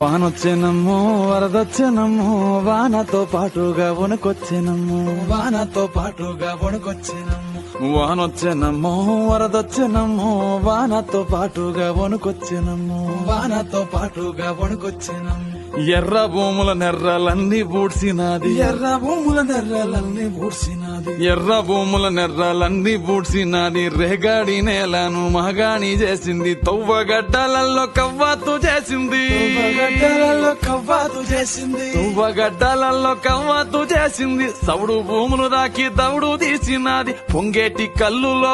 వానొచ్చెనమ్మో వరదొచ్చెనమ్మో వానతో పాటుగా వణుకొచ్చెనమ్మో వానతో పాటుగా వణుకొచ్చెనమ్మో వానొచ్చెనమ్మో వరదొచ్చెనమ్మో వానతో పాటుగా వణుకొచ్చెనమ్మో వానతో పాటుగా వణుకొచ్చెనమ్మో ఎర్ర భూముల నెర్రలన్నీ బూడ్సినాది ఎర్ర భూముల నెర్రలన్నీ బూడ్సినాది ఎర్ర భూముల నెర్రలన్నీ బూడ్సినాది రేగాడి నేలను మగాణి చేసింది తవ్వగడ్డలలో కవ్వాతు చేసింది తువ్వగడ్డలలో కవ్వాతు చేసింది సౌడు భూములు దాకి దౌడు తీసినది పొంగేటి కల్లులో